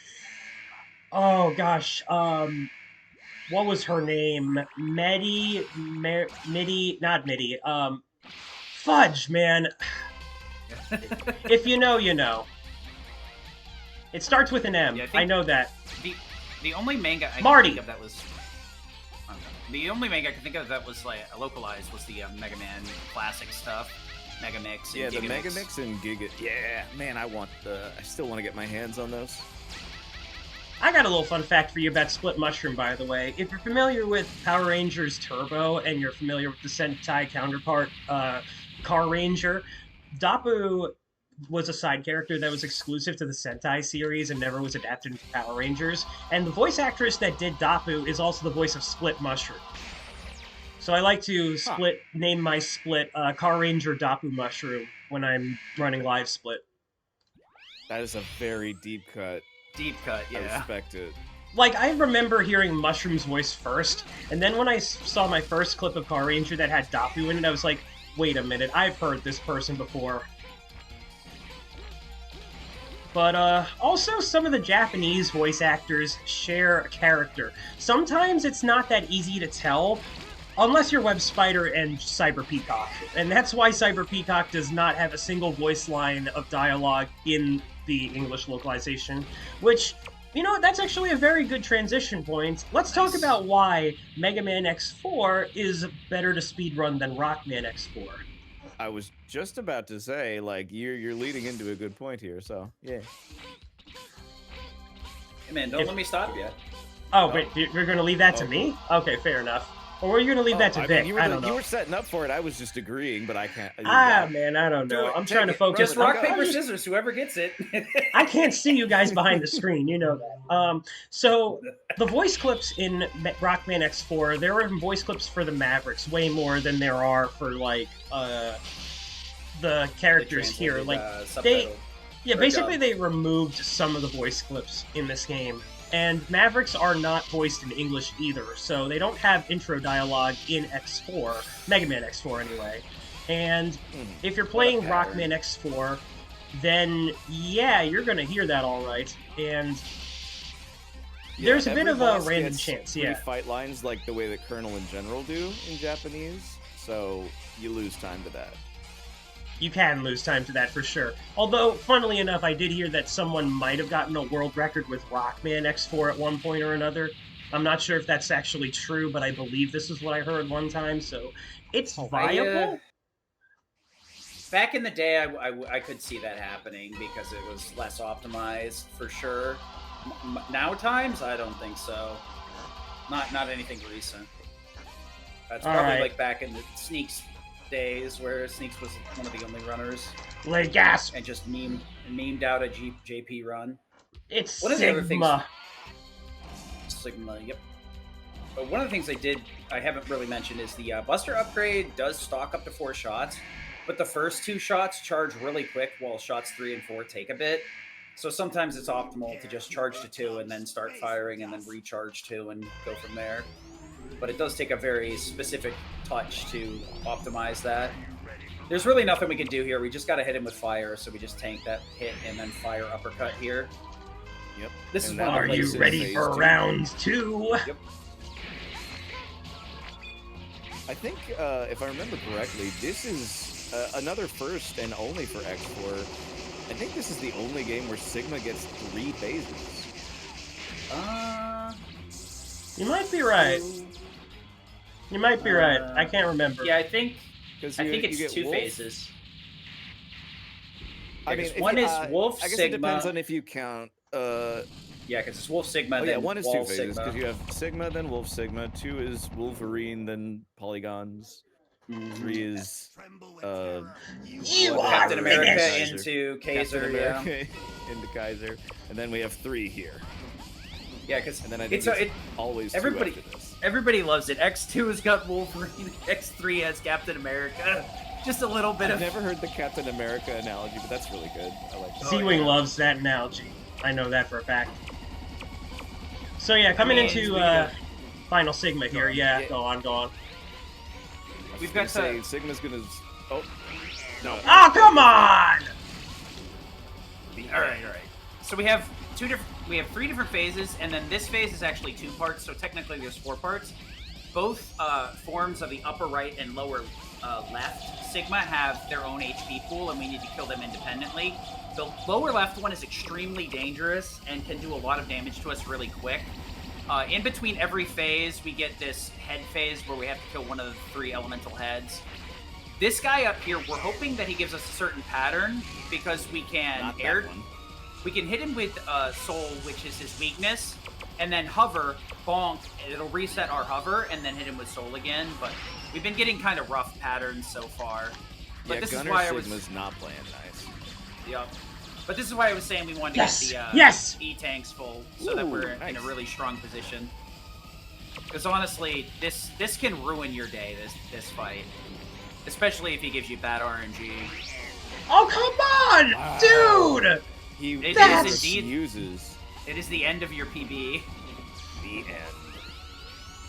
Oh, gosh, what was her name? Midi, not Midi, Fudge, man. If you know, you know. It starts with an M. Yeah, I know that. The only manga I Marty. can think of that was... The only manga I can think of that was, like, localized was the Mega Man classic stuff. Mega Mix and Yeah, the Giga Mega Mix. Mix and Giga. Yeah, man, I still want to get my hands on those. I got a little fun fact for you about Split Mushroom, by the way. If you're familiar with Power Rangers Turbo and you're familiar with the Sentai counterpart, Car Ranger, Dapu was a side character that was exclusive to the Sentai series and never was adapted into Power Rangers. And the voice actress that did Dapu is also the voice of Split Mushroom. So I like to name my split Car Ranger Dapu Mushroom when I'm running live split. That is a very deep cut. Deep cut, I yeah. respect it. Like, I remember hearing Mushroom's voice first, and then when I saw my first clip of Car Ranger that had Dapu in it, I was like, wait a minute, I've heard this person before. But, also some of the Japanese voice actors share a character. Sometimes it's not that easy to tell, unless you're Web Spider and Cyber Peacock. And that's why Cyber Peacock does not have a single voice line of dialogue in the English localization, which You know what? That's actually a very good transition point. Let's talk about why Mega Man X4 is better to speedrun than Rockman X4. I was just about to say, like, you're leading into a good point here, so yeah. Hey man, don't let me stop you. Oh, wait, you're going to leave that to Oh, me? Okay, fair enough. Or were you going to leave that to I Vic? mean, I don't know. you were setting up for it. I was just agreeing, but I can't. Man, I don't know. I'm Take trying to it. focus. Just rock, paper, I'm just- scissors, whoever gets it. I can't see you guys behind the screen. You know that. So the voice clips in Rockman X4, there are voice clips for the Mavericks way more than there are for like the characters here. Like basically they removed some of the voice clips in this game. And Mavericks are not voiced in English either, so they don't have intro dialogue in X4, Mega Man X4 anyway. And if you're playing Rockman X4, then yeah, you're gonna hear that all right. And there's a bit of a random chance, yeah. Fight lines like the way that Colonel in general do in Japanese, so you lose time to that. You can lose time to that for sure. Although, funnily enough, I did hear that someone might have gotten a world record with Rockman X4 at one point or another. I'm not sure if that's actually true, but I believe this is what I heard one time, so it's viable. Back in the day, I could see that happening because it was less optimized for sure. Now times, I don't think so. Not anything recent. That's probably like back in the Sneaks days where Sneaks was one of the only runners. Like gas. And just memed out a JP run. It's one of Sigma. The other things, Sigma, yep. But one of the things I haven't really mentioned is the Buster upgrade does stock up to 4 shots, but the first 2 shots charge really quick while shots 3 and 4 take a bit. So sometimes it's optimal to just charge to 2 and then start firing and then recharge 2 and go from there. But it does take a very specific touch to optimize that. There's really nothing we can do here. We just got to hit him with fire, so we just tank that hit and then fire uppercut here. Yep. This is Are you ready for round 2? Yep. I think, if I remember correctly, this is another first and only for X4. I think this is the only game where Sigma gets 3 phases. You might be right. You might be right. I can't remember. Yeah, I think it's 2 phases. I mean, one is Wolf, I guess Sigma. It depends on if you count. Yeah, because it's Wolf, Sigma. Oh, then yeah, 1 is 2 Wall, phases Sigma. because you have Sigma, then Wolf, Sigma. 2 is Wolverine, then Polygons. 3 is you are Captain America finished. into Kaiser. Captain America into Kaiser, and then we have 3 here. Yeah, because and then I think it's always everybody. 2 after this. Everybody loves it. X2 has got Wolverine. X3 has Captain America. Just a little bit I've of. never heard the Captain America analogy, but that's really good. I like that. Z-Wing loves that analogy. I know that for a fact. So yeah, coming into Final Sigma here. Yeah, go on. We've got say Sigma's gonna. Oh no! Oh, come on! All right. So we have 3 different phases, and then this phase is actually 2 parts. So technically, there's 4 parts. Both forms of the upper right and lower left Sigma have their own HP pool, and we need to kill them independently. The lower left one is extremely dangerous and can do a lot of damage to us really quick. In between every phase, we get this head phase where we have to kill one of the 3 elemental heads. This guy up here, we're hoping that he gives us a certain pattern because we can we can hit him with Soul, which is his weakness, and then hover, bonk, and it'll reset our hover, and then hit him with Soul again. But we've been getting kind of rough patterns so far. But yeah, this Gunner is why Sigma's not playing nice. Yep. But this is why I was saying we wanted to get the E-tanks full so that we're in a really strong position. Because honestly, this can ruin your day, this fight. Especially if he gives you bad RNG. Oh, come on! Dude! It is indeed uses. It is the end of your PB. The end.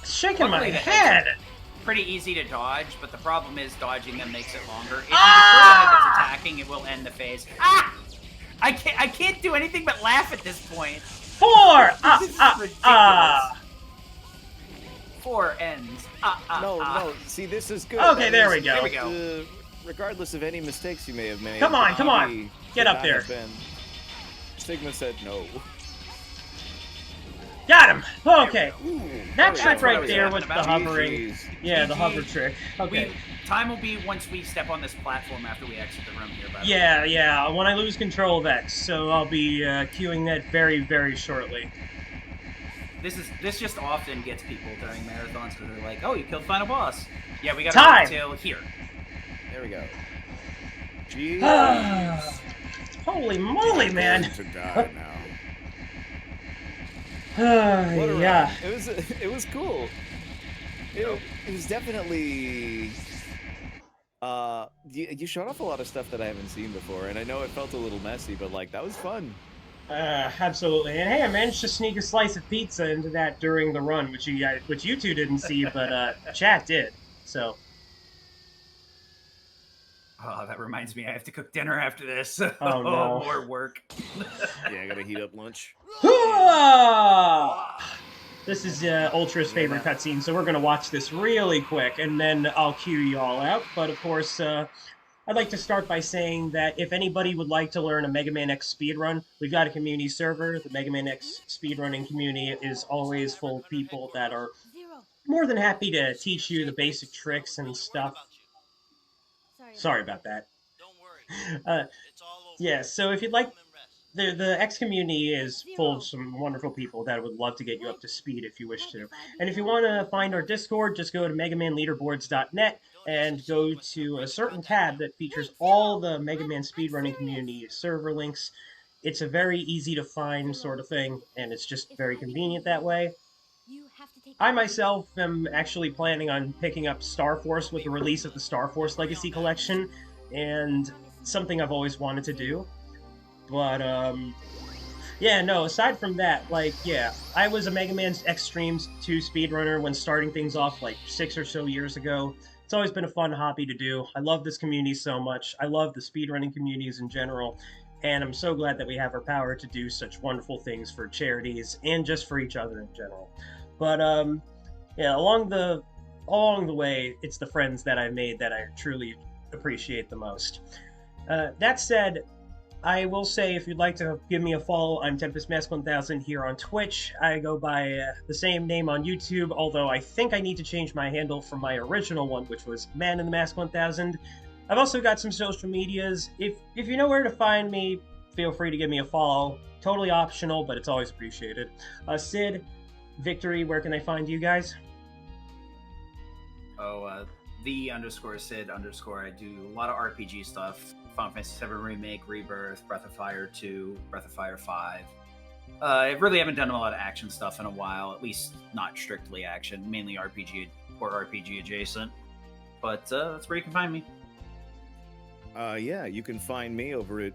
Shaking my head! Pretty easy to dodge, but the problem is dodging them makes it longer. If you destroy the head that's attacking, it will end the phase. Ah! I can't do anything but laugh at this point. 4! This is ridiculous. 4 ends. No. See, this is good. Okay, there we go. There we go. Regardless of any mistakes you may have made. Come on. Get up there. Sigma said no. Got him! Okay. Ooh, That there we trick go. right there talking with the about. hovering. GG's. Yeah, the GG. hover trick. Okay. Time will be once we step on this platform after we exit the room here, by the way. Yeah. When I lose control of X, so I'll be queuing that very, very shortly. This just often gets people during marathons because they're like, "Oh, you killed final boss." Yeah, we gotta Time! wait till here. There we go. GG's. Holy moly, man! Going to die now. What a Yeah. run. It was cool. It was definitely you showed off a lot of stuff that I haven't seen before, and I know it felt a little messy, but like that was fun. Absolutely. And hey, I managed to sneak a slice of pizza into that during the run, which you two didn't see, but chat did. So. Oh, that reminds me, I have to cook dinner after this. Oh no. More work. Yeah, I gotta heat up lunch. This is Ultra's favorite cutscene, so we're gonna watch this really quick, and then I'll cue you all out. But of course, I'd like to start by saying that if anybody would like to learn a Mega Man X speedrun, we've got a community server. The Mega Man X speedrunning community is always full of people that are more than happy to teach you the basic tricks and stuff. Sorry about that. Yeah, so if you'd like, the X community is full of some wonderful people that would love to get you up to speed if you wish to. And if you want to find our Discord, just go to megamanleaderboards.net and go to a certain tab that features all the Mega Man speedrunning community server links. It's a very easy to find sort of thing, and it's just very convenient that way. I myself am actually planning on picking up Star Force with the release of the Star Force Legacy Collection, and something I've always wanted to do. But, yeah, no, aside from that, like, yeah, I was a Mega Man X Streams 2 speedrunner when starting things off like 6 or so years ago. It's always been a fun hobby to do. I love this community so much. I love the speedrunning communities in general, and I'm so glad that we have our power to do such wonderful things for charities and just for each other in general. But, yeah, along the way, it's the friends that I made that I truly appreciate the most. That said, I will say, if you'd like to give me a follow, I'm TempestMask1000 here on Twitch. I go by the same name on YouTube, although I think I need to change my handle from my original one, which was Man in the Mask 1000. I've also got some social medias. If you know where to find me, feel free to give me a follow. Totally optional, but it's always appreciated. Sid, Victory, where can they find you guys? Oh, _Sid_. I do a lot of RPG stuff. Final Fantasy VII Remake, Rebirth, Breath of Fire 2, Breath of Fire 5. I really haven't done a lot of action stuff in a while, at least not strictly action, mainly RPG or RPG adjacent. But that's where you can find me. Yeah, you can find me over at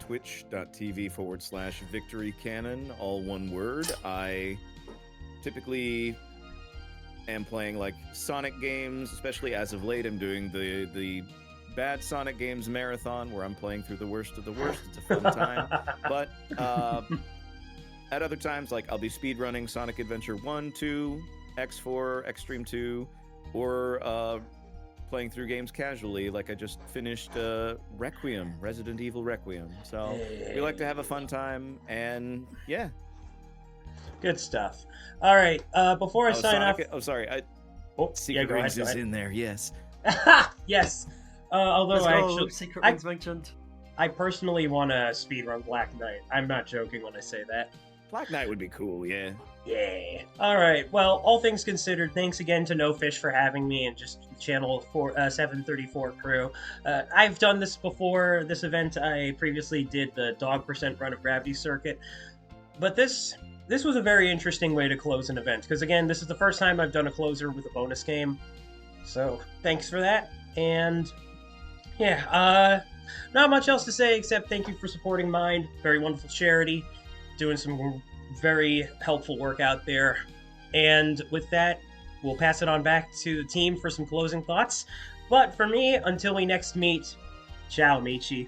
twitch.tv/victorycannon, all one word. I typically am playing like Sonic games, especially as of late. I'm doing the bad Sonic games marathon where I'm playing through the worst of the worst. It's a fun time. But at other times, like I'll be speedrunning Sonic Adventure 1, 2, X4, Extreme 2, or playing through games casually, like I just finished Requiem, Resident Evil Requiem. So we like to have a fun time, and yeah. Good stuff. All right, before I sign off... Oh, sorry. Secret go Rings ahead. is in there, yes. Yes. Although Secret Rings mentioned. I personally want to speedrun Black Knight. I'm not joking when I say that. Black Knight would be cool, yeah. Yeah. All right. Well, all things considered, thanks again to No Fish for having me and just Channel 734 crew. I've done this before. This event, I previously did the dog % run of Gravity Circuit, but this was a very interesting way to close an event because again, this is the first time I've done a closer with a bonus game. So thanks for that. And yeah, not much else to say except thank you for supporting Mind. Very wonderful charity, doing some very helpful work out there. And with that, we'll pass it on back to the team for some closing thoughts. But for me, until we next meet, ciao, Michi.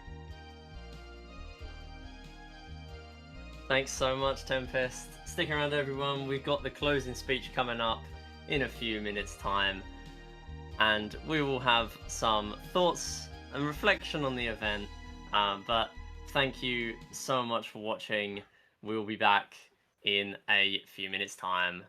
Thanks so much, Tempest. Stick around, everyone. We've got the closing speech coming up in a few minutes' time. And we will have some thoughts and reflection on the event. But thank you so much for watching. We'll be back in a few minutes' time.